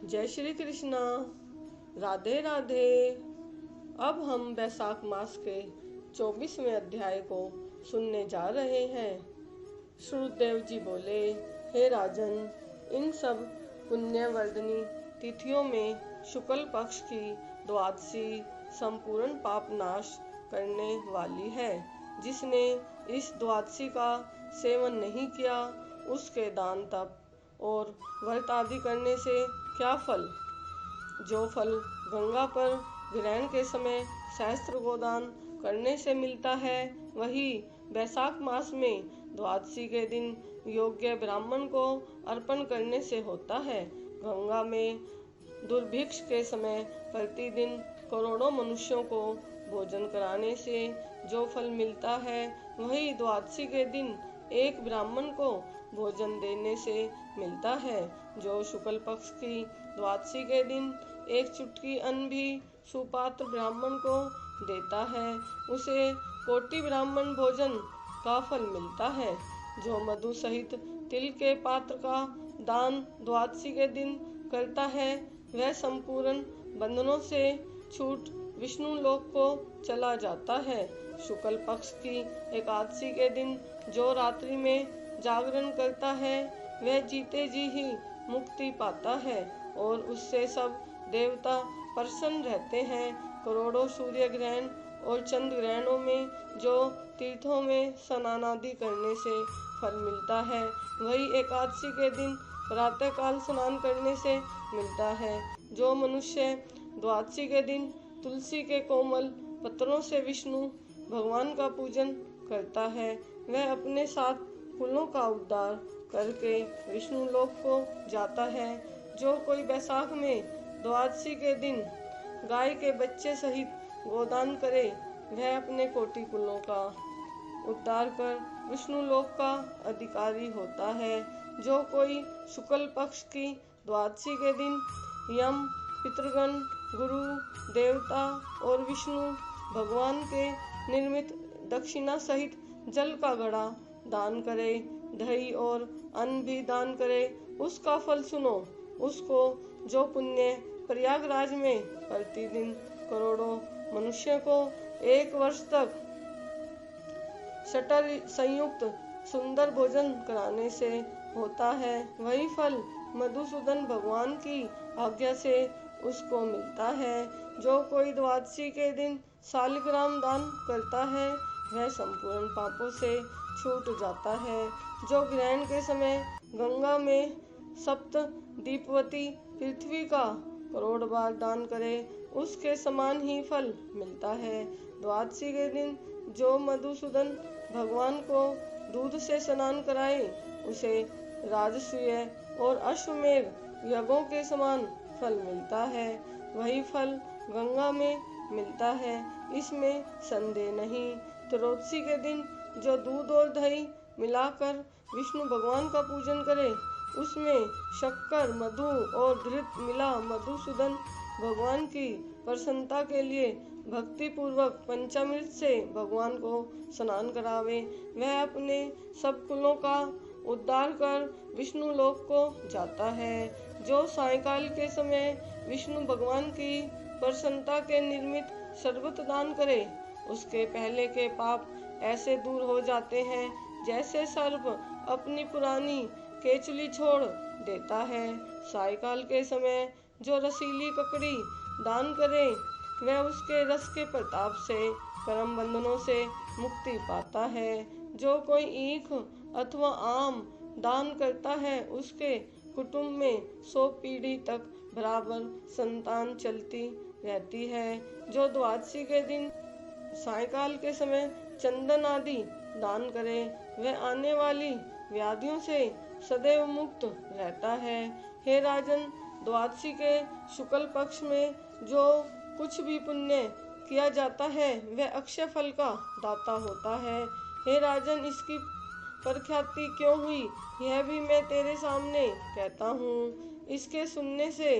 जय श्री कृष्णा। राधे राधे। अब हम वैशाख मास के 24वें अध्याय को सुनने जा रहे हैं। श्रुतदेव जी बोले, हे राजन, इन सब पुण्यवर्धनी तिथियों में शुक्ल पक्ष की द्वादशी संपूर्ण पाप नाश करने वाली है। जिसने इस द्वादशी का सेवन नहीं किया, उसके दान तप और व्रत आदि करने से क्या फल? जो फल गंगा पर ग्रहण के समय सहस्त्र गोदान करने से मिलता है, वही वैशाख मास में द्वादशी के दिन योग्य ब्राह्मण को अर्पण करने से होता है। गंगा में दुर्भिक्ष के समय प्रतिदिन करोड़ों मनुष्यों को भोजन कराने से जो फल मिलता है, वही द्वादशी के दिन एक ब्राह्मण को भोजन देने से मिलता है। जो शुक्ल पक्ष की द्वादशी के दिन एक चुटकी अन्न भी सुपात्र ब्राह्मण को देता है, उसे कोटि ब्राह्मण भोजन का फल मिलता है। जो मधु सहित तिल के पात्र का दान द्वादशी के दिन करता है, वह संपूर्ण बंधनों से छूट विष्णु लोक को चला जाता है। शुक्ल पक्ष की एकादशी के दिन जो रात्रि में जागरण करता है, वह जीते जी ही मुक्ति पाता है और उससे सब देवता प्रसन्न रहते हैं। करोड़ों सूर्य ग्रहण और चंद्र ग्रहणों में जो तीर्थों में स्नान आदि करने से फल मिलता है, वही एकादशी के दिन प्रातःकाल स्नान करने से मिलता है। जो मनुष्य द्वादशी के दिन तुलसी के कोमल पत्रों से विष्णु भगवान का पूजन करता है, वह अपने 7 कुलों का उद्धार करके विष्णु लोक को जाता है। जो कोई वैशाख में द्वादशी के दिन गाय के बच्चे सहित गोदान करे, वह अपने कोटि कुलों का उद्धार कर विष्णु लोक का अधिकारी होता है। जो कोई शुक्ल पक्ष की द्वादशी के दिन यम, पितृगण, गुरु, देवता और विष्णु भगवान के निर्मित दक्षिणा सहित जल का घड़ा दान करे, दही और अन्न भी दान करे, उसका फल सुनो। उसको जो पुण्य प्रयागराज में प्रतिदिन करोड़ों मनुष्य को 1 वर्ष तक शटल संयुक्त सुंदर भोजन कराने से होता है, वही फल मधुसूदन भगवान की आज्ञा से उसको मिलता है। जो कोई द्वादशी के दिन शालिग्राम दान करता है, वह संपूर्ण पापों से छूट जाता है। जो ग्रहण के समय गंगा में सप्त दीपवती पृथ्वी का करोड़ बार दान करे, उसके समान ही फल मिलता है। द्वादशी के दिन जो मधुसूदन भगवान को दूध से स्नान कराए, उसे राजसूय और अश्वमेध यज्ञों के समान फल मिलता है। वही फल गंगा में मिलता है, इसमें संदेह नहीं। त्रयोदशी के दिन जो दूध और दही मिलाकर विष्णु भगवान का पूजन करे, उसमें शक्कर, मधु और घृत मिला मधुसूदन भगवान की प्रसन्नता के लिए भक्ति पूर्वक पंचामृत से भगवान को स्नान करावे, वह अपने सब कुलों का उद्धार कर विष्णु लोक को जाता है। जो सायंकाल के समय विष्णु भगवान की प्रसन्नता के निर्मित शरबत दान करे, उसके पहले के पाप ऐसे दूर हो जाते हैं जैसे सर्प अपनी पुरानी केचुली छोड़ देता है। सायंकाल के समय जो रसीली ककड़ी दान करे, वह उसके रस के प्रताप से कर्म बंधनों से मुक्ति पाता है। जो कोई ईख अथवा आम दान करता है, उसके कुटुंब में 100 पीढ़ी तक बराबर संतान चलती रहती है। जो द्वादशी के दिन सायंकाल के समय चंदन आदि दान करे, वह आने वाली व्याधियों से सदैव मुक्त रहता है। हे राजन, द्वादशी के शुक्ल पक्ष में जो कुछ भी पुण्य किया जाता है, वह अक्षय फल का दाता होता है। हे राजन, इसकी प्रख्याति क्यों हुई, यह भी मैं तेरे सामने कहता हूँ। इसके सुनने से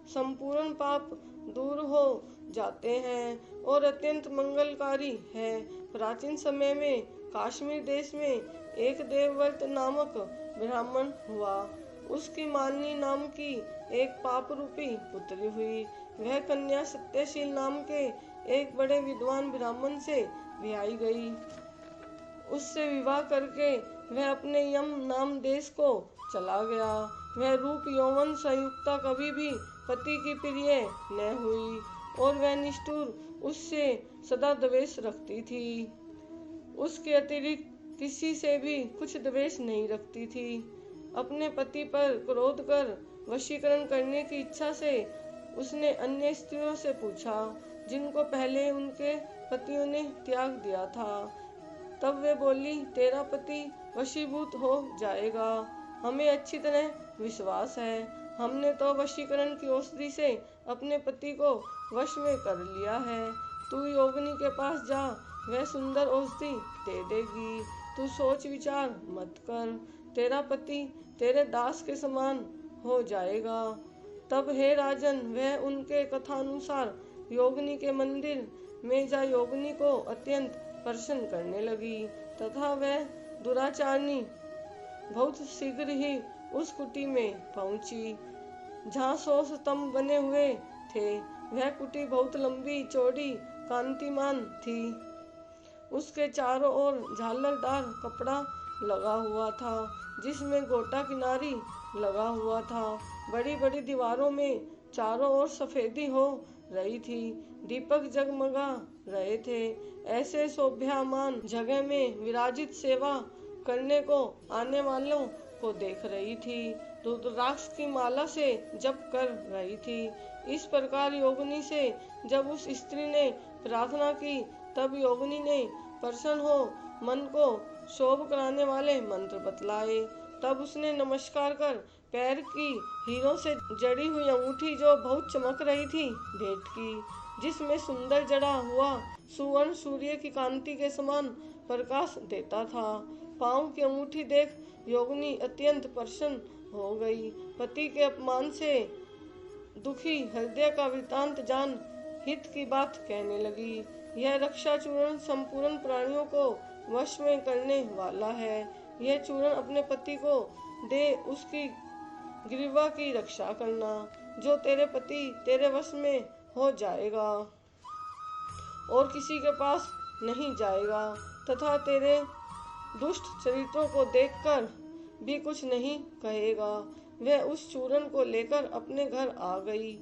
संपूर्ण पाप दूर हो जाते हैं और अत्यंत मंगलकारी है। प्राचीन समय में कश्मीर देश में एक देवव्रत नामक ब्राह्मण हुआ। उसकी मालिनी नाम की एक पाप रूपी पुत्री हुई। वह कन्या सत्यशील नाम के एक बड़े विद्वान ब्राह्मण से ब्याही गई। उससे विवाह करके वह अपने यम नाम देश को चला गया। वह रूप यौवन संयुक्ता कभी भी पति की प्रिय न हुई और वह निष्ठुर उससे सदा द्वेष रखती थी। उसके अतिरिक्त किसी से भी कुछ द्वेष नहीं रखती थी। अपने पति पर क्रोध कर वशीकरण करने की इच्छा से उसने अन्य स्त्रियों से पूछा, जिनको पहले उनके पतियों ने त्याग दिया था। तब वे बोली, तेरा पति वशीभूत हो जाएगा, हमें अच्छी तरह विश्वास है। हमने तो वशीकरण की औषधि से अपने पति को वश में कर लिया है। तू योगिनी के पास जा, वह सुंदर औषधि दे देगी। तू सोच विचार मत कर, तेरा पति तेरे दास के समान हो जाएगा। तब हे राजन, वह उनके कथानुसार योगिनी के मंदिर में जा योगिनी को अत्यंत प्रसन्न करने लगी तथा वह दुराचारणी बहुत शीघ्र ही उस कुटी में पहुंची जहाँ 100 स्तंभ बने हुए थे। वह कुटी बहुत लंबी चौड़ी कांतिमान थी। उसके चारों ओर झालरदार कपड़ा लगा हुआ था जिसमें गोटा किनारी लगा हुआ था। बड़ी बड़ी दीवारों में चारों ओर सफेदी हो रही थी, दीपक जगमगा रहे थे। ऐसे शोभायमान जगह में विराजित सेवा करने को आने वालों को देख रही थी। रुद्राक्ष की माला से जप कर रही थी। इस प्रकार योगिनी से जब उस स्त्री ने प्रार्थना की तब योगिनी ने प्रसन्न हो मन को शोभ कराने वाले मंत्र बतलाए। तब उसने नमस्कार कर पैर की हीरों से जड़ी हुई अंगूठी जो बहुत चमक रही थी भेंट की, जिसमें सुंदर जड़ा हुआ सुवर्ण सूर्य की कांति के समान प्रकाश देता था। पांव की अंगूठी देख योगिनी अत्यंत प्रसन्न हो गई। पति के अपमान से दुखी हृदय का वृतांत जान हित की बात कहने लगी। यह रक्षा चूर्ण संपूर्ण प्राणियों को वश में करने वाला है। यह चूर्ण अपने पति को दे उसकी ग्रीवा की रक्षा करना, जो तेरे पति तेरे वश में हो जाएगा और किसी के पास नहीं जाएगा तथा तेरे दुष्ट चरित्रों को देखकर भी कुछ नहीं कहेगा। वह उस चूर्ण को लेकर अपने घर आ गई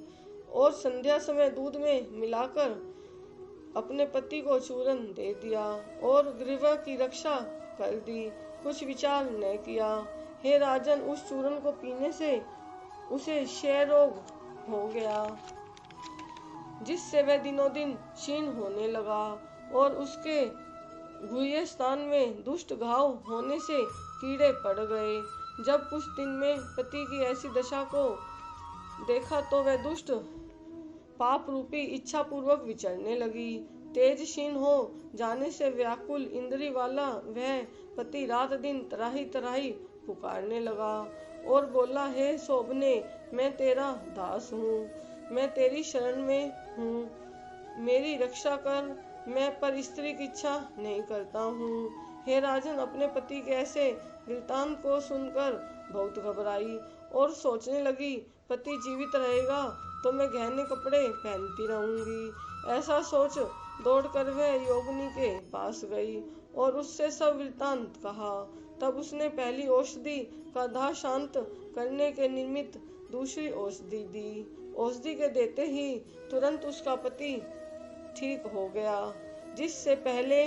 और संध्या समय दूध में मिलाकर अपने पति को चूर्ण दे दिया और ग्रीवा की रक्षा कर दी। कुछ विचार न किया। हे राजन, उस चूर्ण को पीने से उसे क्षय रोग हो गया, जिससे वह दिनों दिन क्षीण होने लगा और उसके गुह्य स्थान में दुष्ट घाव होने से कीड़े पड़ गए। जब कुछ दिन में पति की ऐसी दशा को देखा तो वह दुष्ट पाप रूपी इच्छा पूर्वक विचरने लगी। तेज क्षीण हो जाने से व्याकुल इंद्री वाला वह पति रात दिन तराही तराही पुकारने लगा और बोला, हे शोभने, मैं तेरा दास हूँ, मैं तेरी शरण में हूँ, मेरी रक्षा कर, मैं पर स्त्री की इच्छा नहीं करता हूँ। हे राजन, अपने पति के ऐसे वृतांत को सुनकर बहुत घबराई और सोचने लगी, पति जीवित रहेगा तो मैं गहने कपड़े पहनती रहूंगी। ऐसा सोच दौड़कर वह योगिनी के पास गई और उससे सब वृतांत कहा। तब उसने पहली औषधि का दाह शांत करने के निमित्त दूसरी औषधि दी। औषधि के देते ही तुरंत उसका पति ठीक हो गया। जिससे पहले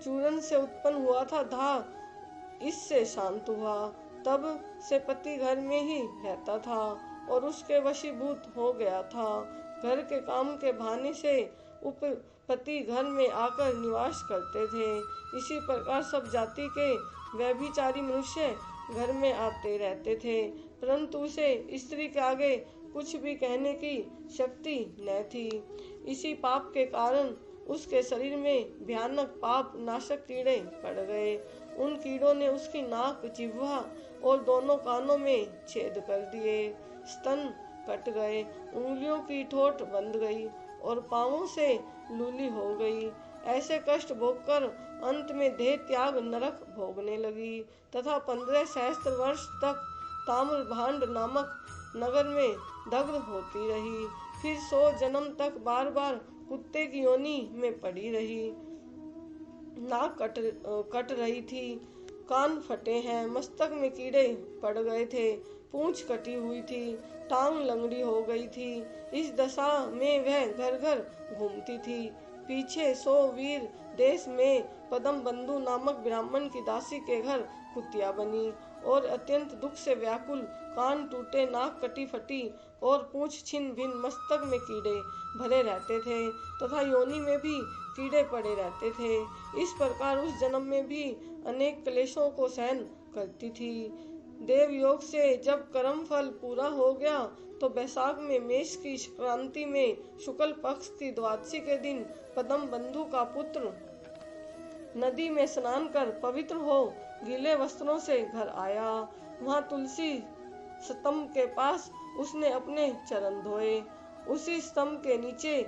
चूर्ण से उत्पन्न हुआ था दाह, इससे शांत हुआ। तब से पति घर में ही रहता था और उसके वशीभूत हो गया था। घर के काम के बहाने से उपपति घर में आकर निवास करते थे। इसी प्रकार सब जाति के व्यभिचारी मनुष्य घर में आते रहते थे, परंतु उसे स्त्री के आगे कुछ भी कहने की शक्ति न थी। इसी पाप के कारण उसके शरीर में भयानक पाप नाशक कीड़े पड़ गए। उन कीड़ों ने उसकी नाक, जिह्वा और दोनों कानों में छेद कर दिए। स्तन कट गए, उंगलियों की ठोंठ बंध गई और पांवों से लूली हो गई। ऐसे कष्ट भोगकर अंत में देह त्याग नरक भोगने लगी तथा 15 सहस्त्र वर्ष तक ताम्रभांड नामक नगर में दग्ध होती रही। फिर 100 जन्म तक बार बार कुत्ते की योनि में पड़ी रही। नाक कट रही थी, कान फटे हैं, मस्तक में कीड़े पड़ गए थे, पूंछ कटी हुई थी, टांग लंगड़ी हो गई थी। इस दशा में वह घर घर घूमती थी। पीछे 100 वीर देश में पद्म बंधु नामक ब्राह्मण की दासी के घर कुतिया बनी और अत्यंत दुख से व्याकुल, कान टूटे, नाक कटी फटी और पूंछ छिन्न भिन्न, मस्तक में कीड़े भरे रहते थे तथा योनि में भी कीड़े पड़े रहते थे। इस प्रकार उस जन्म में भी अनेक क्लेशों को सहन करती थी। देव योग से जब कर्म फल पूरा हो गया तो बैसाख में मेष की संक्रांति में शुक्ल पक्ष की द्वादशी के दिन पद्म बंधु का पुत्र नदी में स्नान कर पवित्र हो गीले वस्त्रों से घर आया। वहां तुलसी स्तंभ के पास उसने अपने चरण धोए। उसी स्तंभ के नीचे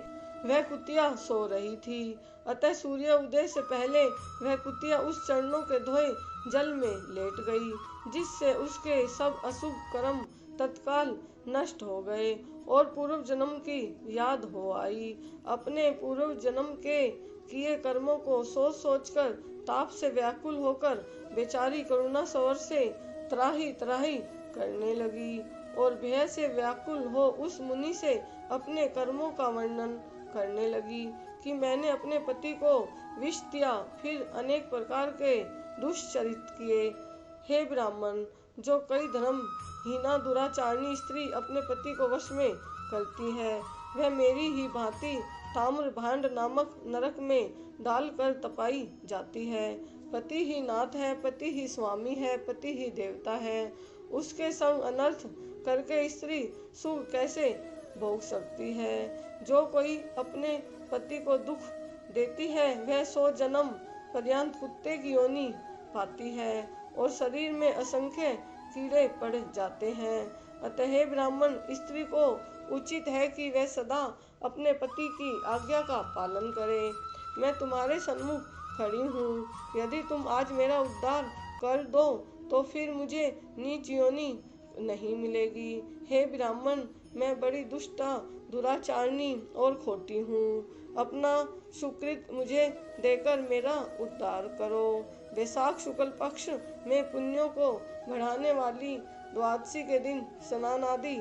वह कुतिया सो रही थी। अतः सूर्य उदय से पहले वह कुतिया उस चरणों के धोए जल में लेट गई, जिससे उसके सब अशुभ कर्म तत्काल नष्ट हो गए और पूर्व जन्म की याद हो आई। अपने पूर्व जन्म के किए कर्मों को सोच सोचकर ताप से व्याकुल होकर बेचारी करुणा स्वर से त्राही त्राही करने लगी और भय से व्याकुल हो उस मुनि से अपने कर्मों का वर्णन करने लगी कि मैंने अपने पति को विष दिया, फिर अनेक प्रकार के दुष्चरित किए। हे ब्राह्मण, जो कई धर्म हीना दुराचारणी स्त्री अपने पति को वश में करती है, वह मेरी ही भांति ताम्रभांड नामक नरक में डालकर तपाई जाती है। पति ही नाथ है, पति ही स्वामी है, पति ही देवता है। उसके संग अनर्थ करके स्त्री सुख कैसे भोग सकती है? जो कोई अपने पति को दुख देती है वह 100 जन्म पर्यंत कुत्ते की योनि पाती है और शरीर में असंख्य कीड़े पड़ जाते हैं। अतः हे ब्राह्मण, स्त्री को उचित है कि वह सदा अपने पति की आज्ञा का पालन करे। मैं तुम्हारे सन्मुख खड़ी हूँ। यदि तुम आज मेरा उद्धार कर दो तो फिर मुझे नीच योनि नहीं मिलेगी। हे ब्राह्मण, मैं बड़ी दुष्टा, दुराचारणी और खोटी हूँ। अपना सुकृत मुझे देकर मेरा उद्धार करो। वैशाख शुक्ल पक्ष में पुण्यों को बढ़ाने वाली द्वादशी के दिन स्नान आदि,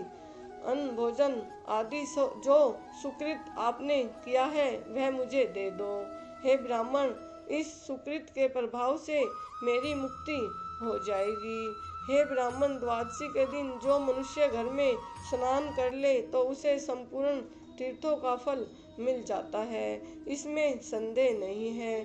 अन्न भोजन आदि जो सुकृत आपने किया है वह मुझे दे दो। हे ब्राह्मण, इस सुकृत के प्रभाव से मेरी मुक्ति हो जाएगी। हे ब्राह्मण, द्वादशी के दिन जो मनुष्य घर में स्नान कर ले तो उसे संपूर्ण तीर्थों का फल मिल जाता है, इसमें संदेह नहीं है।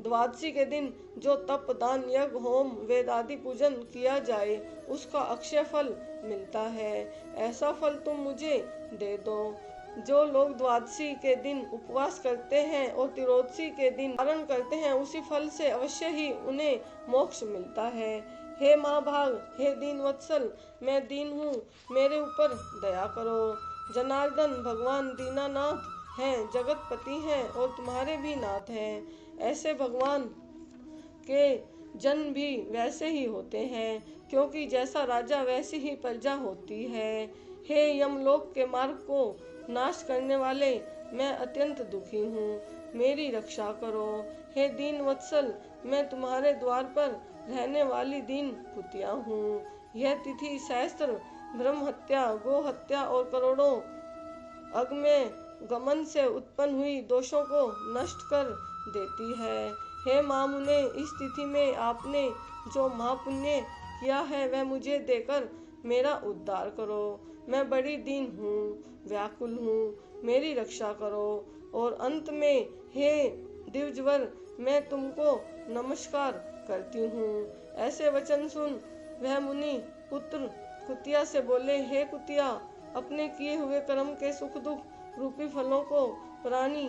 द्वादशी के दिन जो तप, दान, यज्ञ, होम, वेद आदि पूजन किया जाए उसका अक्षय फल मिलता है। ऐसा फल तुम मुझे दे दो। जो लोग द्वादशी के दिन उपवास करते हैं और त्रियोदशी के दिन पारण करते हैं, उसी फल से अवश्य ही उन्हें मोक्ष मिलता है। हे महाभाग, हे दीन वत्सल, मैं दीन हूँ, मेरे ऊपर दया करो। जनार्दन भगवान दीनानाथ हैं, जगतपति हैं और तुम्हारे भी नाथ हैं। ऐसे भगवान के जन्म भी वैसे ही होते हैं, क्योंकि जैसा राजा वैसी ही प्रजा होती है। हे यमलोक के मार्ग को नाश करने वाले, मैं अत्यंत दुखी हूँ, मेरी रक्षा करो। हे दीन वत्सल, मैं तुम्हारे द्वार पर रहने वाली दीन कुतिया हूँ। यह तिथि सहस्त्र ब्रह्म हत्या, गो हत्या और करोड़ों अग्नि गमन से उत्पन्न हुई दोषों को नष्ट कर देती है। हे महामुने, इस तिथि में आपने जो महापुण्य किया है वह मुझे देकर मेरा उद्धार करो। मैं बड़ी दीन हूँ, व्याकुल हूँ, मेरी रक्षा करो। और अंत में हे दिव्यवर, मैं तुमको नमस्कार करती हूँ। ऐसे वचन सुन वह मुनि पुत्र कुतिया से बोले, हे कुतिया, अपने किए हुए कर्म के सुख दुख रूपी फलों को प्राणी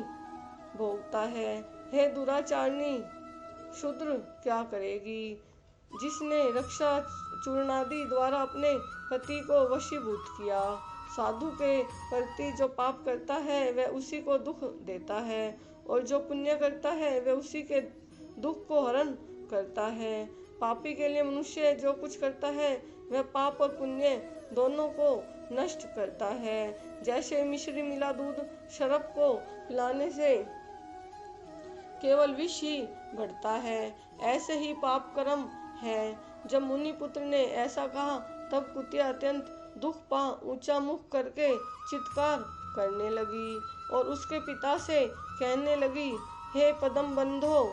भोगता है। हे दुराचारणी, शूद्र क्या करेगी? जिसने रक्षा चूर्णादि द्वारा अपने पति को वशीभूत किया। साधु के प्रति जो पाप करता है वह उसी को दुख देता है और जो पुण्य करता है वह उसी के दुख को हरण करता है। पापी के लिए मनुष्य जो कुछ करता है वह पाप और पुण्य दोनों को नष्ट करता है। जैसे मिश्री मिला दूध शराब को पिलाने से केवल विष ही बढ़ता है, ऐसे ही पाप कर्म है। जब मुनि पुत्र ने ऐसा कहा तब कुतिया अत्यंत दुख पा ऊंचा मुख करके चित्कार करने लगी और उसके पिता से कहने लगी, हे पदम बंधो,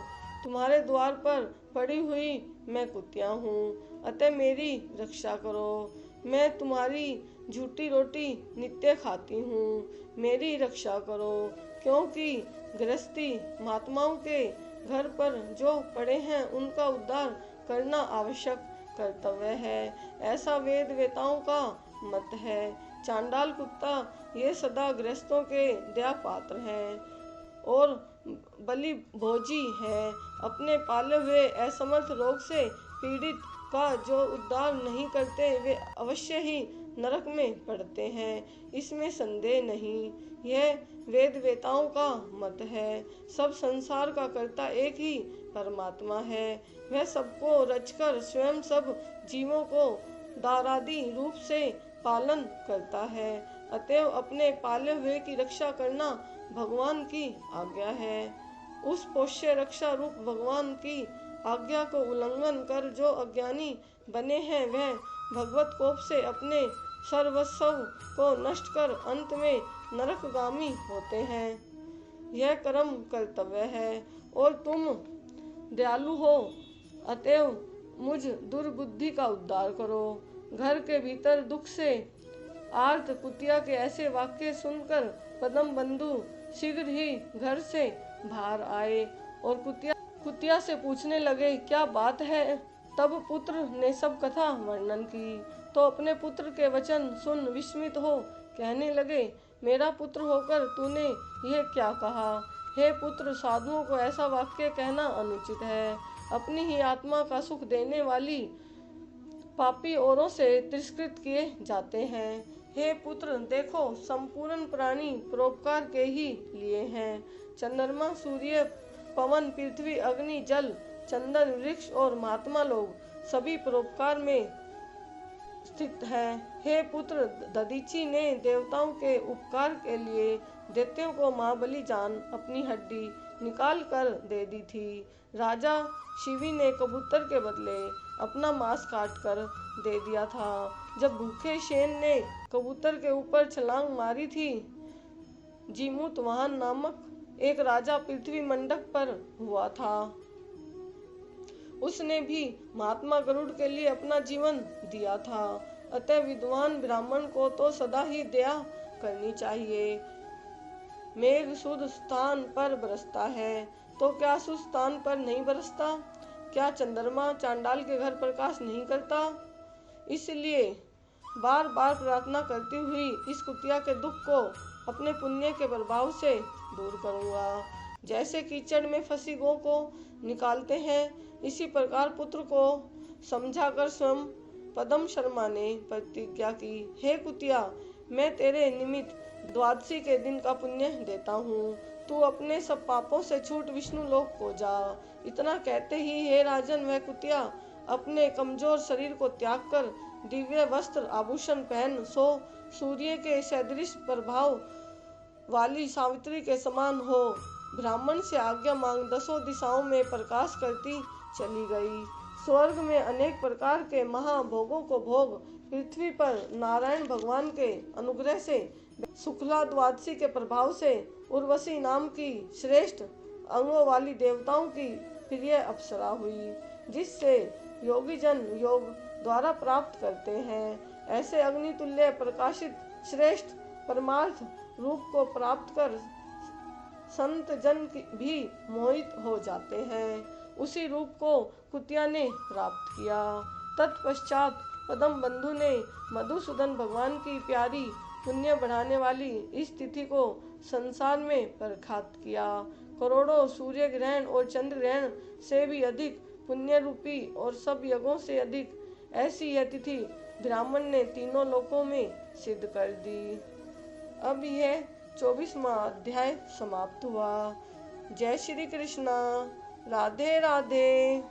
तुम्हारे द्वार पर पड़ी हुई मैं कुतिया हूँ, अतः मेरी रक्षा करो। मैं तुम्हारी झूठी रोटी नित्य खाती हूँ, मेरी रक्षा करो, क्योंकि गृहस्थी महात्माओं के घर पर जो पड़े हैं उनका उद्धार करना आवश्यक कर्तव्य है, ऐसा वेद वेताओं का मत है। चांडाल कुत्ता ये सदा गृहस्थों के दया पात्र हैं और बलि भोजी है। अपने पाले हुए असमर्थ रोग से पीड़ित का जो उद्धार नहीं करते वे अवश्य ही नरक में पड़ते हैं, इसमें संदेह नहीं। यह वेद वेताओं का मत है। सब संसार का कर्ता एक ही परमात्मा है। वह सबको रचकर स्वयं सब जीवों को दारादि रूप से पालन करता है, अतएव अपने पाले हुए की रक्षा करना भगवान की आज्ञा है। उस पोष्य रक्षा रूप भगवान की आज्ञा को उल्लंघन कर जो अज्ञानी बने हैं वह भगवत कोप से अपने सर्वस्व को नष्ट कर अंत में नरकगामी होते हैं। यह कर्म कर्तव्य है और तुम दयालु हो, अतएव मुझ दुर्बुद्धि का उद्धार करो। घर के भीतर दुख से आर्त कुतिया के ऐसे वाक्य सुनकर पदम बंधु शीघ्र ही घर से बाहर आए और कुतिया से पूछने लगे, क्या बात है? तब पुत्र ने सब कथा वर्णन की तो अपने पुत्र के वचन सुन विस्मित हो कहने लगे, मेरा पुत्र होकर तूने यह क्या कहा? हे पुत्र, साधुओं को ऐसा वाक्य कहना अनुचित है। अपनी ही आत्मा का सुख देने वाली पापी औरों से तिरस्कृत किए जाते हैं। हे पुत्र, देखो, संपूर्ण प्राणी परोपकार के ही लिए हैं। चंद्रमा, सूर्य, पवन, पृथ्वी, अग्नि, जल, चंदन, वृक्ष और महात्मा लोग सभी परोपकार में स्थित हैं। हे पुत्र, दधीचि ने देवताओं के उपकार के लिए दैत्यों को महाबली जान अपनी हड्डी निकाल कर दे दी थी। राजा शिवी ने कबूतर के बदले अपना मांस काट कर दे दिया था। जब भूखे शेन ने कबूतर के ऊपर छलांग मारी थी, जीमूतवाहन नामक एक राजा पृथ्वी मंडक पर हुआ था। उसने भी महात्मा गरुड़ के लिए अपना जीवन दिया था। अतः विद्वान ब्राह्मण को तो सदा ही दया करनी चाहिए। मेघ शुद्ध स्थान पर बरसता है तो क्या शुद्ध स्थान पर नहीं बरसता? क्या चंद्रमा चांडाल के घर प्रकाश नहीं करता? इसलिए बार बार प्रार्थना करती हुई इस कुतिया के दुख को अपने पुण्य के प्रभाव से दूर करूंगा। जैसे कीचड़ में फंसी गौ को निकालते हैं, इसी प्रकार पुत्र को समझाकर स्वयं पदम शर्मा ने प्रतिज्ञा की, हे कुतिया, मैं तेरे निमित्त द्वादशी के दिन का पुण्य देता हूँ। तू अपने सब पापों से छूट विष्णु लोक को जा। इतना कहते ही हे राजन, वह कुतिया अपने कमजोर शरीर को त्याग कर दिव्य वस्त्र आभूषण पहन सो सूर्य के सदृश प्रभाव वाली सावित्री के समान हो ब्राह्मण से आज्ञा मांग दसों दिशाओं में प्रकाश करती चली गई। स्वर्ग में अनेक प्रकार के महाभोगों को भोग पृथ्वी पर नारायण भगवान के अनुग्रह से शुक्ला द्वादशी के प्रभाव से उर्वशी नाम की श्रेष्ठ अंगों वाली देवताओं की प्रिय अप्सरा हुई, जिससे योगी जन योग द्वारा प्राप्त करते हैं। ऐसे अग्नितुल्य प्रकाशित श्रेष्ठ परमार्थ रूप को प्राप्त कर संत जन भी मोहित हो जाते हैं। उसी रूप को कुतिया ने प्राप्त किया। तत्पश्चात पदम बंधु ने मधुसूदन भगवान की प्यारी पुण्य बढ़ाने वाली इस तिथि को संसार में प्रख्यात किया। करोड़ों सूर्य ग्रहण और चंद्र ग्रहण से भी अधिक पुण्य रूपी और सब यज्ञों से अधिक ऐसी यह तिथि ब्राह्मण ने तीनों लोकों में सिद्ध कर दी। अब यह 24वां अध्याय समाप्त हुआ। जय श्री कृष्णा। राधे राधे।